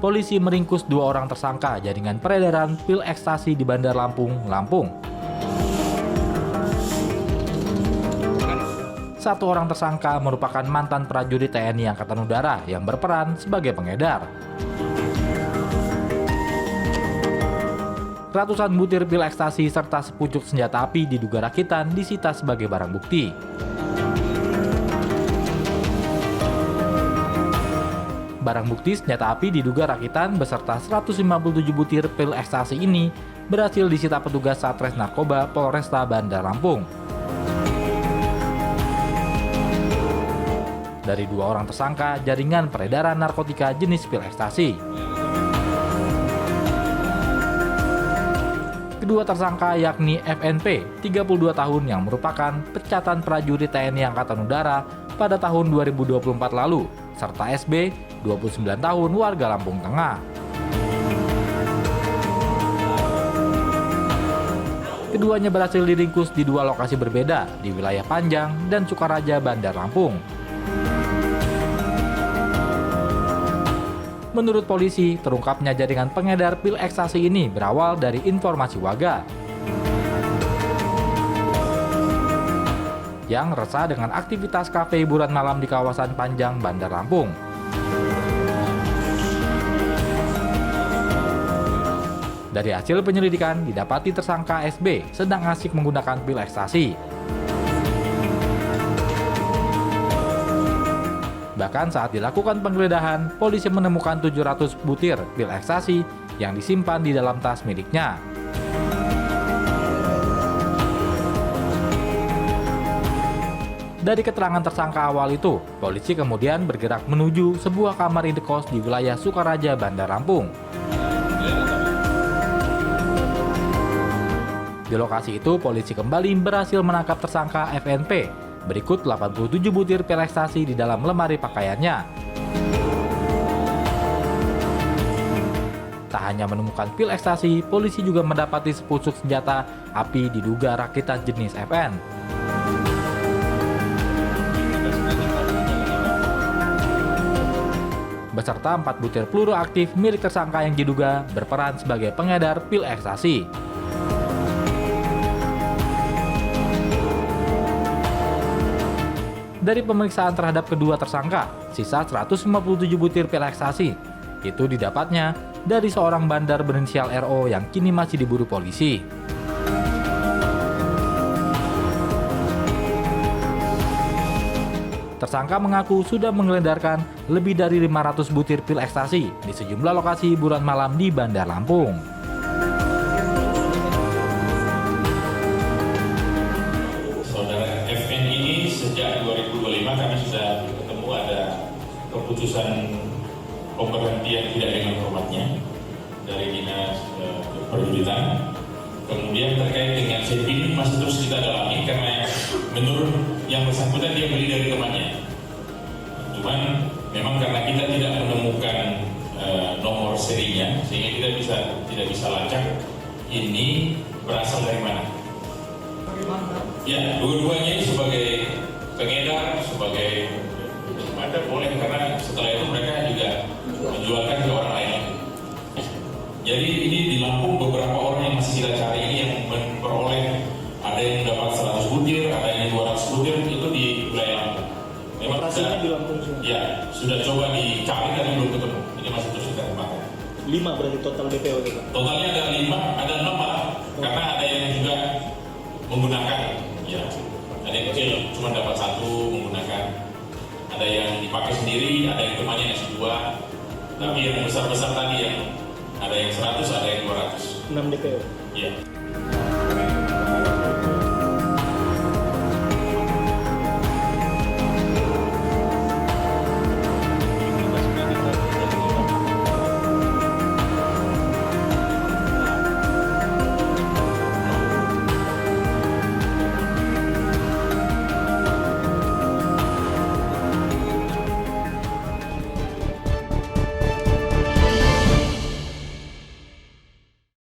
polisi meringkus 2 orang tersangka jaringan peredaran pil ekstasi di Bandar Lampung, Lampung. 1 orang tersangka merupakan mantan prajurit TNI Angkatan Udara yang berperan sebagai pengedar. Ratusan butir pil ekstasi serta sepucuk senjata api diduga rakitan disita sebagai barang bukti. Barang bukti senjata api diduga rakitan beserta 157 butir pil ekstasi ini berhasil disita petugas Satres Narkoba Polresta Bandar Lampung. Dari 2 orang tersangka jaringan peredaran narkotika jenis pil ekstasi. Kedua tersangka yakni FNP, 32 tahun yang merupakan pecatan prajurit TNI Angkatan Udara pada tahun 2024 lalu, serta SB, 29 tahun warga Lampung Tengah. Keduanya berhasil diringkus di 2 lokasi berbeda di wilayah Panjang dan Sukaraja, Bandar Lampung. Menurut polisi, terungkapnya jaringan pengedar pil ekstasi ini berawal dari informasi warga yang resah dengan aktivitas kafe hiburan malam di kawasan Panjang, Bandar Lampung. Dari hasil penyelidikan, didapati tersangka SB sedang asik menggunakan pil ekstasi. Bahkan saat dilakukan penggeledahan, polisi menemukan 700 butir pil ekstasi yang disimpan di dalam tas miliknya. Dari keterangan tersangka awal itu, polisi kemudian bergerak menuju sebuah kamar indekos di wilayah Sukaraja, Bandar Lampung. Di lokasi itu, polisi kembali berhasil menangkap tersangka FNP. Berikut 87 butir pil ekstasi di dalam lemari pakaiannya. Tak hanya menemukan pil ekstasi, polisi juga mendapati sepucuk senjata api diduga rakitan jenis FN. Beserta 4 butir peluru aktif milik tersangka yang diduga berperan sebagai pengedar pil ekstasi. Dari pemeriksaan terhadap kedua tersangka, sisa 157 butir pil ekstasi itu didapatnya dari seorang bandar berinisial RO yang kini masih diburu polisi. Tersangka mengaku sudah menggeledarkan lebih dari 500 butir pil ekstasi di sejumlah lokasi hiburan malam di Bandar Lampung. Sejak 2025 kami sudah ketemu ada keputusan pemberhentian tidak dengan hormatnya dari Dinas Perwujudan. Kemudian terkait dengan CP ini masih terus kita dalami karena menurut yang bersangkutan dia beli dari temannya. Cuman memang karena kita tidak menemukan nomor serinya sehingga kita tidak bisa lacak ini berasal dari mana. Ya, dua-duanya ini sebagai pengedar, sebagai ada boleh karena setelah itu mereka juga menjualkan ke orang lain. Jadi ini di Lampung beberapa orang yang masih kita cari ini yang memperoleh, ada yang dapat 100 butir, ada yang 200 butir itu di wilayah Lampung. Memang di Lampung semua. Ya, sudah coba dicari tapi belum ketemu. Ini masih terus kita kembangkan. 5 berarti total DPO itu, Pak? Totalnya ada 5, ada 6 malah. Karena ada yang juga menggunakan, ya. Ada yang kecil cuma dapat 1 menggunakan. Ada yang dipakai sendiri, ada yang temannya ngasih 2. Tapi yang besar-besar tadi yang ada yang 100, ada yang 200. 6 DPO. Iya.